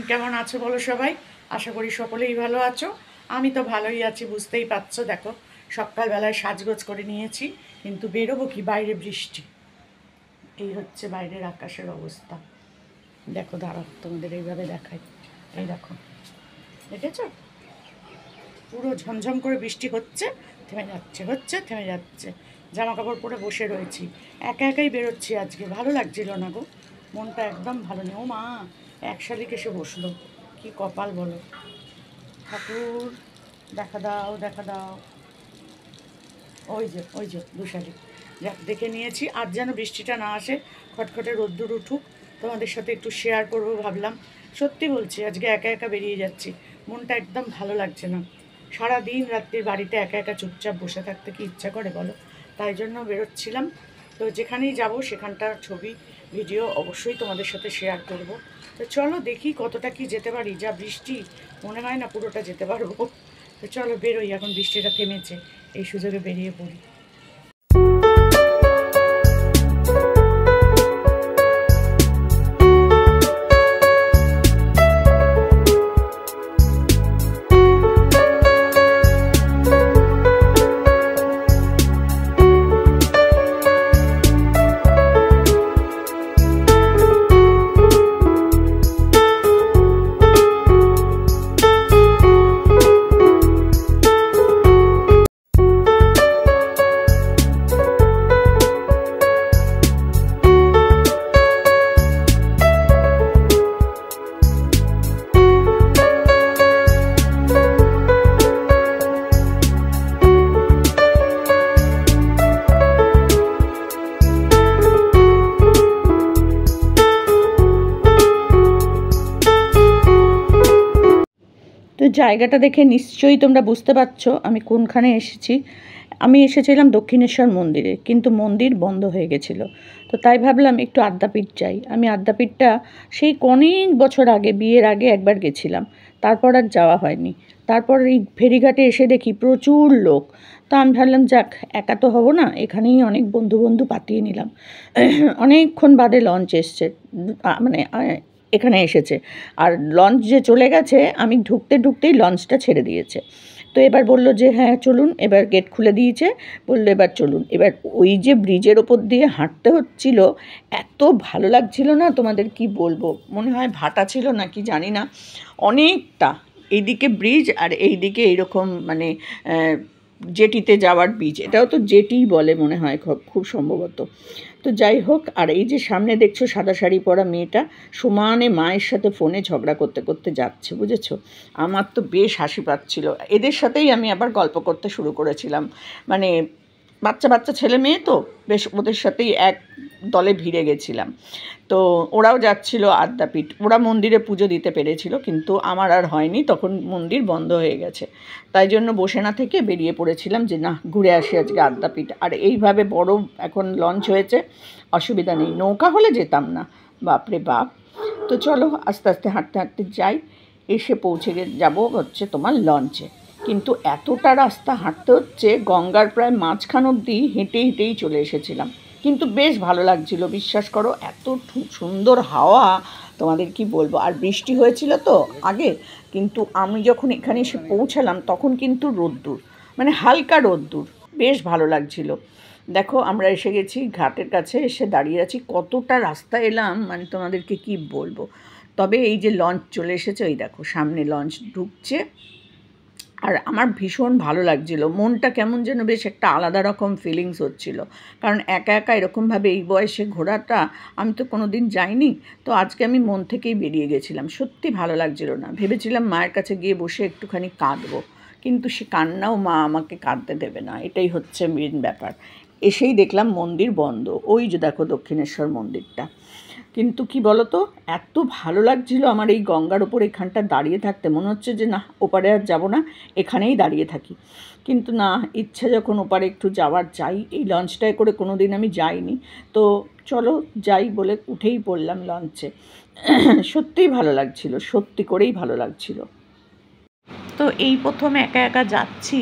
কেমন আছো বলো সবাই? আশা করি সকলেই ভালো আছো। আমি তো ভালোই আছি, বুঝতেই পারছো। দেখো, সকালবেলায় সাজগোজ করে নিয়েছি, কিন্তু বেরোবো কি, বাইরে বৃষ্টি। এই হচ্ছে বাইরের আকাশের অবস্থা। দেখো, দাঁড়াও, তোমাদের এইভাবে দেখাই। এই দেখো, দেখেছো? পুরো ঝমঝম করে বৃষ্টি হচ্ছে, থেমে যাচ্ছে, হচ্ছে, থেমে যাচ্ছে। জামা কাপড় পরে বসে রয়েছি, একা একাই বেরোচ্ছি আজকে। ভালো লাগছিল না গো, মনটা একদম ভালো নেই। ও মা, এক শালিক এসে বসলো, কি কপাল বলো। ঠাকুর, দেখা দাও, দেখা দাও। ওই যে, ওই যে দু শালিক। যাক, দেখে নিয়েছি। আজ যেন বৃষ্টিটা না আসে, খটখটে রোদ্দুর উঠুক, তোমাদের সাথে একটু শেয়ার করবো ভাবলাম। সত্যি বলছি, আজকে একা একা বেরিয়ে যাচ্ছি, মনটা একদম ভালো লাগছে না। সারা দিন রাত্রির বাড়িতে একা একা চুপচাপ বসে থাকতে কি ইচ্ছা করে বলো? তাই জন্য বেরোচ্ছিলাম। তো যেখানেই যাব সেখানটার ছবি ভিডিও অবশ্যই তোমাদের সাথে শেয়ার করব। তো চলো দেখি কতটা কি যেতে পারি। যা বৃষ্টি, মনে হয় না পুরোটা যেতে পারবো। তো চলো বেরোই, এখন বৃষ্টিটা থেমেছে, এই সুযোগে বেরিয়ে পড়ি। তো জায়গাটা দেখে নিশ্চয়ই তোমরা বুঝতে পারছো আমি কোনখানে এসেছি। আমি এসেছিলাম দক্ষিণেশ্বর মন্দিরে, কিন্তু মন্দির বন্ধ হয়ে গেছিলো। তো তাই ভাবলাম একটু আদ্যাপীঠ যাই। আমি আদ্যাপীঠটা সেই অনেক বছর আগে, বিয়ের আগে একবার গেছিলাম, তারপর আর যাওয়া হয়নি। তারপর এই ফেরিঘাটে এসে দেখি প্রচুর লোক। তো আমি ভাবলাম যাক, একা তো হব না, এখানেই অনেক বন্ধু পাতিয়ে নিলাম। অনেকক্ষণ বাদে লঞ্চ এসছে, মানে এখানে এসেছে। আর লঞ্চ যে চলে গেছে, আমি ঢুকতেই লঞ্চটা ছেড়ে দিয়েছে। তো এবার বললো যে হ্যাঁ চলুন, এবার গেট খুলে দিয়েছে, বললো এবার চলুন। এবার ওই যে ব্রিজের ওপর দিয়ে হাঁটতে হচ্ছিল, এত ভালো লাগছিল না, তোমাদের কি বলবো। মনে হয় ভাটা ছিল না কি জানি না, অনেকটা। এইদিকে ব্রিজ আর এইদিকে এইরকম মানে জেটিতে যাওয়ার ব্রিজ, এটাও তো জেটিই বলে মনে হয় খুব সম্ভবত। তো যাই হোক, আর এই যে সামনে দেখছো সাদা শাড়ি পরা মেয়েটা, সমানে মায়ের সাথে ফোনে ঝগড়া করতে করতে যাচ্ছে, বুঝেছো? আমার তো বেশ হাসি পাচ্ছিল। এদের সাথেই আমি আবার গল্প করতে শুরু করেছিলাম। মানে বাচ্চা ছেলে মেয়ে তো, বেশ ওদের সাথেই এক দলে ভিড়ে গেছিলাম। তো ওরাও যাচ্ছিল আদ্যাপীঠ, ওরা মন্দিরে পুজো দিতে পেরেছিল, কিন্তু আমার আর হয়নি, তখন মন্দির বন্ধ হয়ে গেছে। তাই জন্য বসে না থেকে বেরিয়ে পড়েছিলাম যে না, ঘুরে আসি আজকে আদ্যাপীঠ। আর এইভাবে বড় এখন লঞ্চ হয়েছে, অসুবিধা নেই, নৌকা হলে যেতাম না, বাপরে বাপ। তো চলো আস্তে আস্তে হাঁটতে হাঁটতে যাই, এসে পৌঁছে যাবো হচ্ছে তোমার লঞ্চে। কিন্তু এতটা রাস্তা হাঁটতে হচ্ছে, গঙ্গার প্রায় মাঝখান অবধি হেঁটেই চলে এসেছিলাম। কিন্তু বেশ ভালো লাগছিল, বিশ্বাস করো, এত সুন্দর হাওয়া, তোমাদের কি বলবো। আর বৃষ্টি হয়েছিল তো আগে, কিন্তু আমি যখন এখানে এসে পৌঁছালাম তখন কিন্তু রোদ্দুর, মানে হালকা রোদ্দুর, বেশ ভালো লাগছিল। দেখো আমরা এসে গেছি ঘাটের কাছে, এসে দাঁড়িয়ে আছি। কতটা রাস্তা এলাম, মানে তোমাদেরকে কি বলবো। তবে এই যে লঞ্চ চলে এসেছে, ওই দেখো সামনে লঞ্চ ঢুকছে। আর আমার ভীষণ ভালো লাগছিল, মনটা কেমন যেন বেশ একটা আলাদা রকম ফিলিংস হচ্ছিল। কারণ একা একা এরকমভাবে এই বয়সে ঘোরাটা আমি তো কোনো দিন যাইনি। তো আজকে আমি মন থেকেই বেরিয়ে গেছিলাম, সত্যি ভালো লাগছিল না। ভেবেছিলাম মায়ের কাছে গিয়ে বসে একটুখানি কাঁদবো, কিন্তু সে কান্নাও মা আমাকে কাঁদতে দেবে না, এটাই হচ্ছে মেন ব্যাপার। এসেই দেখলাম মন্দির বন্ধ, ওই যে দেখো দক্ষিণেশ্বর মন্দিরটা। কিন্তু কি বলো তো, এত ভালো লাগছিল আমার এই গঙ্গার ওপর এখানটা দাঁড়িয়ে থাকতে, মনে হচ্ছে যে না, ওপারে আর যাবো না, এখানেই দাঁড়িয়ে থাকি। কিন্তু না, ইচ্ছা যখন ওপারে একটু যাওয়ার, যাই। এই লঞ্চটায় করে কোনো দিন আমি যাইনি, তো চলো যাই বলে উঠেই পড়লাম লঞ্চে। সত্যিই ভালো লাগছিল, সত্যি করেই ভালো লাগছিল। তো এই প্রথম একা একা যাচ্ছি,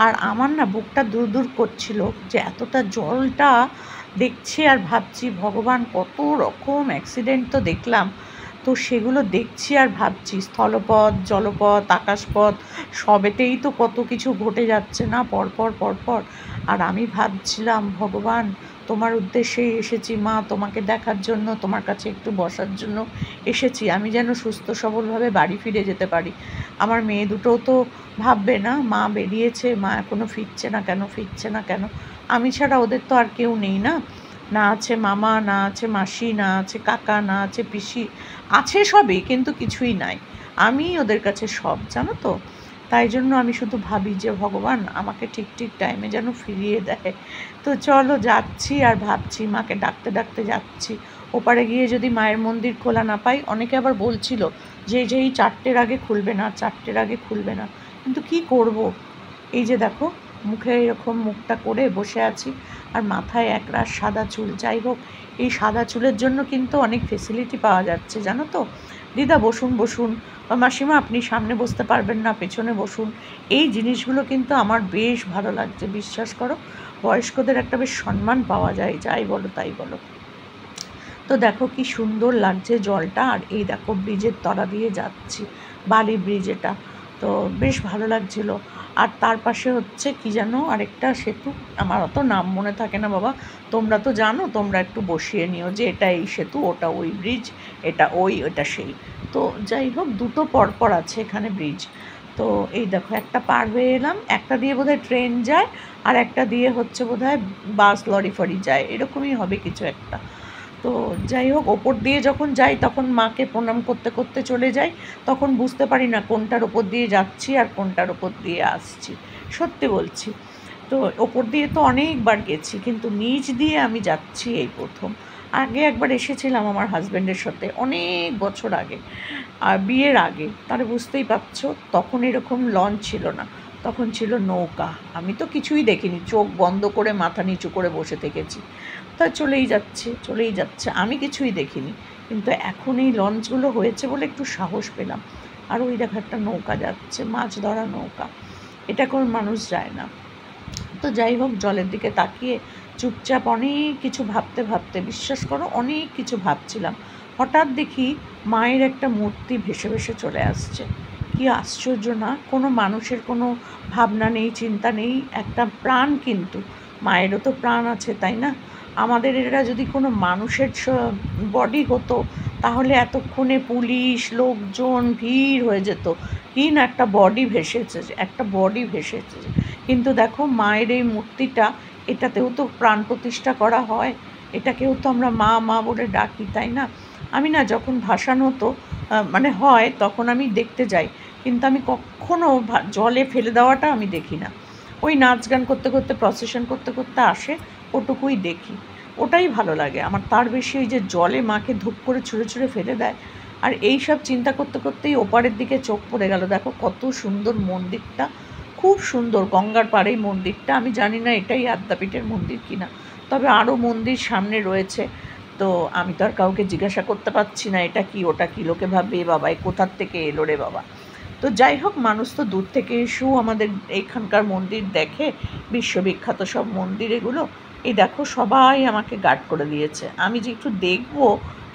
আর আমার না বুকটা দূর করছিল যে এতটা জলটা দেখছি আর ভাবছি ভগবান, কত রকম অ্যাক্সিডেন্ট তো দেখলাম। তো সেগুলো দেখছি আর ভাবছি স্থলপথ, জলপথ, আকাশপথ সবেতেই তো কত কিছু ঘটে যাচ্ছে না পরপর পরপর। আর আমি ভাবছিলাম, ভগবান তোমার উদ্দেশ্যেই এসেছি মা, তোমাকে দেখার জন্য, তোমার কাছে একটু বসার জন্য এসেছি। আমি যেন সুস্থ সবলভাবে বাড়ি ফিরে যেতে পারি। আমার মেয়ে দুটোও তো ভাববে না মা বেরিয়েছে, মা এখনও ফিরছে না কেন, ফিরছে না কেন। আমি ছাড়া ওদের তো আর কেউ নেই না, না আছে মামা, না আছে মাসি, না আছে কাকা, না আছে পিসি, আছে সবই কিন্তু কিছুই নাই। আমি ওদের কাছে সব, জানো তো। তাই জন্য আমি শুধু ভাবি যে ভগবান আমাকে ঠিক ঠিক টাইমে যেন ফিরিয়ে দেয়। তো চলো যাচ্ছি আর ভাবছি, মাকে ডাকতে ডাকতে যাচ্ছি। ওপারে গিয়ে যদি মায়ের মন্দির খোলা না পাই, অনেকে আবার বলছিল যে এই 4টের আগে খুলবে না, 4টের আগে খুলবে না, কিন্তু কি করব। এই যে দেখো মুখে এরকম মুখটা করে বসে আছি আর মাথায় একরাশ সাদা চুল। যাই হোক, এই সাদা চুলের জন্য কিন্তু অনেক ফেসিলিটি পাওয়া যাচ্ছে, জানো তো। দিদা বসুন বসুন, বা মাসিমা আপনি সামনে বসতে পারবেন না, পেছনে বসুন। এই জিনিসগুলো কিন্তু আমার বেশ ভালো লাগছে, বিশ্বাস করো। বয়স্কদের একটা বেশ সম্মান পাওয়া যায়, যাই বলো তাই বলো। তো দেখো কি সুন্দর লাগছে জলটা। আর এই দেখো ব্রিজের তলা দিয়ে যাচ্ছি, বালি ব্রিজ এটা। তো বেশ ভালো লাগছিল। আর তার পাশে হচ্ছে কি যেন আরেকটা সেতু, আমার অত নাম মনে থাকে না বাবা, তোমরা তো জানো, তোমরা একটু বসিয়ে নিও যে এটা এই সেতু, ওটা ওই ব্রিজ, এটা ওটা সেই। তো যাই হোক, দুটো পরপর আছে এখানে ব্রিজ। তো এই দেখো একটা পার হয়ে এলাম, একটা দিয়ে বোধহয় ট্রেন যায় আর একটা দিয়ে হচ্ছে বোধহয় বাস লরি ফরি যায়, এরকমই হবে কিছু একটা। তো যাই হোক, ওপর দিয়ে যখন যাই তখন মাকে প্রণাম করতে করতে চলে যাই, তখন বুঝতে পারি না কোনটার ওপর দিয়ে যাচ্ছি আর কোনটার ওপর দিয়ে আসছি, সত্যি বলছি। তো ওপর দিয়ে তো অনেকবার গেছি, কিন্তু নিচ দিয়ে আমি যাচ্ছি এই প্রথম। আগে একবার এসেছিলাম আমার হাজব্যান্ডের সাথে, অনেক বছর আগে, আর বিয়ের আগে। তাহলে বুঝতেই পারছো, তখন এরকম লঞ্চ ছিল না, তখন ছিল নৌকা। আমি তো কিছুই দেখিনি, চোখ বন্ধ করে মাথা নিচু করে বসে থেকেছি। তা চলেই যাচ্ছে, আমি কিছুই দেখিনি। কিন্তু এখন এই লঞ্চগুলো হয়েছে বলে একটু সাহস পেলাম। আর ওই দেখো একটা নৌকা যাচ্ছে, মাছ ধরা নৌকা, এটা কোনো মানুষ যায় না। তো যাই হোক, জলের দিকে তাকিয়ে চুপচাপ অনেক কিছু ভাবতে ভাবতে, বিশ্বাস করো অনেক কিছু ভাবছিলাম, হঠাৎ দেখি মায়ের একটা মূর্তি ভেসে ভেসে চলে আসছে। কি আশ্চর্য না, কোনো মানুষের কোনো ভাবনা নেই, চিন্তা নেই, একটা প্রাণ, কিন্তু মায়েরও তো প্রাণ আছে, তাই না। আমাদের এরা যদি কোনো মানুষের বডি হতো, তাহলে এতক্ষণে পুলিশ লোকজন ভিড় হয়ে যেত। কি না একটা বডি ভেসেছে, একটা বডি ভেসেছে। কিন্তু দেখো মায়ের এই মূর্তিটা, এটাতেও তো প্রাণ প্রতিষ্ঠা করা হয়, এটাকেও তো আমরা মা মা বলে ডাকি, তাই না। আমি না যখন ভাসান হতো মানে হয়, তখন আমি দেখতে যাই, কিন্তু আমি কখনো জলে ফেলে দেওয়াটা আমি দেখি না। ওই নাচ গান করতে করতে, প্রসেশন করতে করতে আসে, ওটুকুই দেখি, ওটাই ভালো লাগে আমার। তার বেশি ওই যে জলে মাকে ধূপ করে ছুঁড়ে ছুঁড়ে ফেলে দেয়। আর এই সব চিন্তা করতে করতেই ওপারের দিকে চোখ পড়ে গেল, দেখো কত সুন্দর মন্দিরটা, খুব সুন্দর, গঙ্গার পাড়েই মন্দিরটা। আমি জানি না এটাই আদ্যাপীঠের মন্দির কিনা, তবে আরও মন্দির সামনে রয়েছে। তো আমি তো আর কাউকে জিজ্ঞাসা করতে পারছি না এটা কি ওটা কি, লোকে ভাববে বাবা কোথার থেকে এলো রে বাবা। তো যাই হোক, মানুষ তো দূর থেকে এসেও আমাদের এইখানকার মন্দির দেখে, বিশ্ববিখ্যাত সব মন্দির এগুলো। এই দেখো সবাই আমাকে গার্ড করে দিয়েছে, আমি যে একটু দেখবো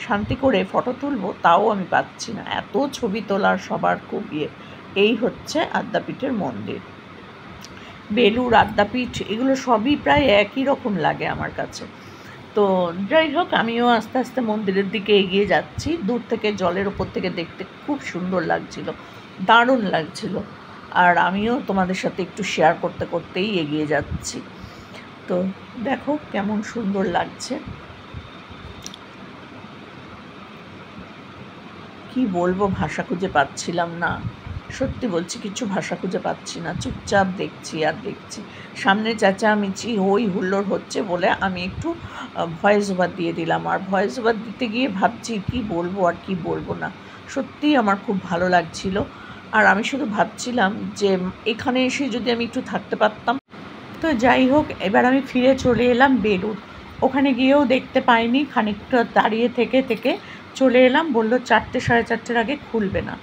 শান্তি করে ফটো তুলবো তাও আমি পাচ্ছি না, এত ছবি তোলার সবার খুব ইয়ে। এই হচ্ছে আদ্যাপীঠের মন্দির। বেলুড়, আদ্যাপীঠ এগুলো সবই প্রায় একই রকম লাগে আমার কাছে। তো যাই হোক, আমিও আস্তে আস্তে মন্দিরের দিকে এগিয়ে যাচ্ছি। দূর থেকে জলের ওপর থেকে দেখতে খুব সুন্দর লাগছিল, দারুণ লাগছিল। আর আমিও তোমাদের সাথে একটু শেয়ার করতে করতেই এগিয়ে যাচ্ছি। তো দেখো কেমন সুন্দর লাগছে, কি বলবো, ভাষা খুঁজে পাচ্ছিলাম না, সত্যি বলছি কিছু ভাষা খুঁজে পাচ্ছি না। চুপচাপ দেখছি আর দেখছি, সামনে চেঁচামেচি হই হুল্লোড় হচ্ছে বলে আমি একটু ভয়েস ওভার দিয়ে দিলাম। আর ভয়েস ওভার দিতে গিয়ে ভাবছি কি বলবো আর কি বলবো না। সত্যিই আমার খুব ভালো লাগছিল। আর আমি শুধু ভাবছিলাম যে এখানে এসে যদি আমি একটু থাকতে পারতাম। তো যাই হোক, এবার আমি ফিরে চলে এলাম বেলুড়। ওখানে গিয়েও দেখতে পাইনি, খানিকটা দাঁড়িয়ে থেকে থেকে চলে এলাম। বললো 4টে 4:30 আগে খুলবে না।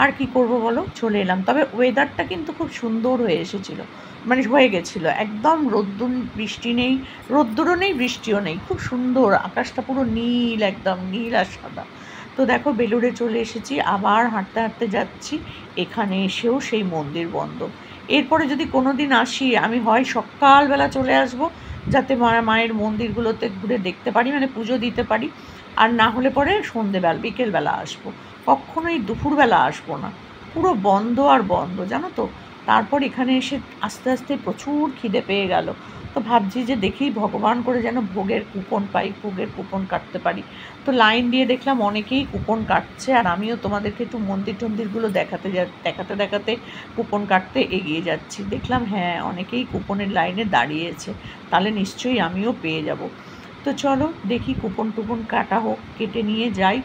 আর কি করব বলো, চলে এলাম। তবে ওয়েদারটা কিন্তু খুব সুন্দর হয়ে এসেছিলো, মানে হয়ে গেছিলো একদম, রোদ্দুর বৃষ্টি নেই, রোদ্দুরও নেই বৃষ্টিও নেই, খুব সুন্দর, আকাশটা পুরো নীল, একদম নীল আর সাদা। তো তো দেখো বেলুড়ে চলে এসেছি, আবার হাঁটতে হাঁটতে যাচ্ছি। এখানে এসেও সেই মন্দির বন্ধ। এরপরে যদি কোনো দিন আসি আমি হয় সকালবেলা চলে আসব, যাতে মায়ের মন্দিরগুলোতে ঘুরে দেখতে পারি, মানে পুজো দিতে পারি, আর না হলে পরে সন্ধেবেলা বিকেলবেলা আসবো। কখনোই দুপুরবেলা আসবো না, পুরো বন্ধ আর বন্ধ, জানো তো। তারপর এখানে এসে আস্তে আস্তে প্রচুর খিদে পেয়ে গেল। তো ভাবছি যে দেখি ভগবান করে যেন ভোগের কুপন পাই, ভোগের কুপন কাটতে পারি। তো লাইন দিয়ে দেখলাম অনেকেই কুপন কাটছে, আর আমিও তোমাদেরকে একটু মন্দির টন্দিরগুলো দেখাতে দেখাতে কুপন কাটতে এগিয়ে যাচ্ছি। দেখলাম হ্যাঁ, অনেকেই কুপনের লাইনে দাঁড়িয়েছে, তাহলে নিশ্চয়ই আমিও পেয়ে যাব। তো চলো দেখি কুপন টুপন কাটা হোক, কেটে নিয়ে যাই।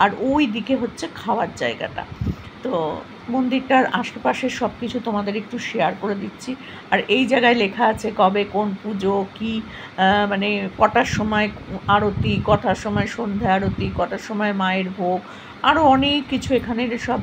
আর ওই দিকে হচ্ছে খাওয়ার জায়গাটা। তো মন্দিরটার আশেপাশের সব কিছু তোমাদের একটু শেয়ার করে দিচ্ছি। আর এই জায়গায় লেখা আছে কবে কোন পুজো, কি মানে কটার সময় আরতি, কটার সময় সন্ধ্যা আরতি, কটার সময় মায়ের ভোগ, আরও অনেক কিছু এখানের সব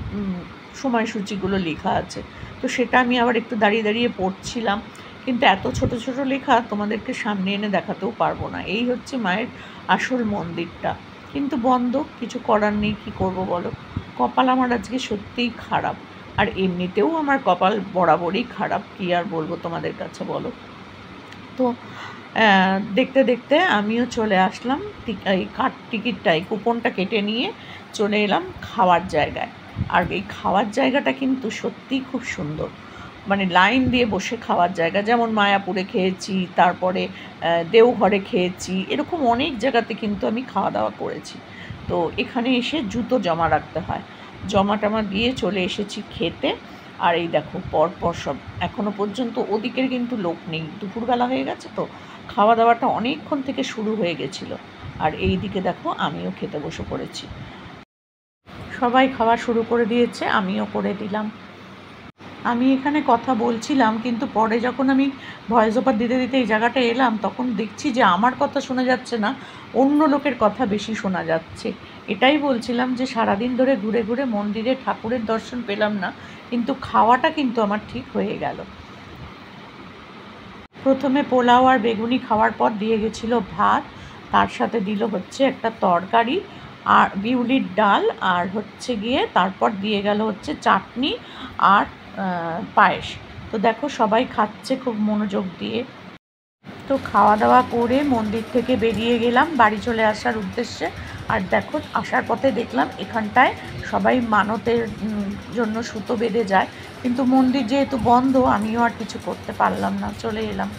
সময়সূচিগুলো লেখা আছে। তো সেটা আমি আবার একটু দাঁড়িয়ে দাঁড়িয়ে পড়ছিলাম, কিন্তু এত ছোট ছোট লেখা তোমাদেরকে সামনে এনে দেখাতেও পারবো না। এই হচ্ছে মায়ের আসল মন্দিরটা, কিন্তু বন্ধ, কিছু করার নেই, কী করবো বলো। কপাল আমার আজকে সত্যিই খারাপ, আর এমনিতেও আমার কপাল বরাবরই খারাপ, কী আর বলবো তোমাদের কাছে বলো। তো দেখতে দেখতে আমিও চলে আসলাম এই টিকিটটাই, কুপনটা কেটে নিয়ে চলে এলাম খাওয়ার জায়গায়। আর এই খাওয়ার জায়গাটা কিন্তু সত্যিই খুব সুন্দর, মানে লাইন দিয়ে বসে খাওয়ার জায়গা। যেমন মায়াপুরে খেয়েছি, তারপরে দেওঘরে খেয়েছি, এরকম অনেক জায়গাতে কিন্তু আমি খাওয়া দাওয়া করেছি। তো এখানে এসে জুতো জমা রাখতে হয়, জমা টমা দিয়ে চলে এসেছি খেতে। আর এই দেখো পরপর সব, এখনও পর্যন্ত ওদিকের কিন্তু লোক নেই, দুপুরবেলা হয়ে গেছে তো খাওয়া দাওয়াটা অনেকক্ষণ থেকে শুরু হয়ে গেছিলো। আর এই দিকে দেখো আমিও খেতে বসে পড়েছি, সবাই খাওয়া শুরু করে দিয়েছে, আমিও করে দিলাম। আমি এখানে কথা বলছিলাম, কিন্তু পরে যখন আমি ভয়েস ওভার দিতে দিতে এই জায়গাটা এলাম, তখন দেখছি যে আমার কথা শোনা যাচ্ছে না, অন্য লোকের কথা বেশি শোনা যাচ্ছে। এটাই বলছিলাম যে সারাদিন ধরে ঘুরে ঘুরে মন্দিরে ঠাকুরের দর্শন পেলাম না, কিন্তু খাওয়াটা কিন্তু আমার ঠিক হয়ে গেল। প্রথমে পোলাও আর বেগুনি খাওয়ার পর দিয়ে গেছিলো ভাত, তার সাথে দিল হচ্ছে একটা তরকারি আর বিউলির ডাল, আর হচ্ছে গিয়ে তারপর দিয়ে গেল হচ্ছে চাটনি আর পায়েস। তো দেখো সবাই খাচ্ছে খুব মনোযোগ দিয়ে। তো খাওয়া দাওয়া করে মন্দির থেকে বেরিয়ে গেলাম বাড়ি চলে আসার উদ্দেশ্যে। আর দেখো আসার পথে দেখলাম এখানটায় সবাই মানতের জন্য সুতো বেঁধে যায়, কিন্তু মন্দির যেহেতু বন্ধ আমিও আর কিছু করতে পারলাম না, চলে এলাম।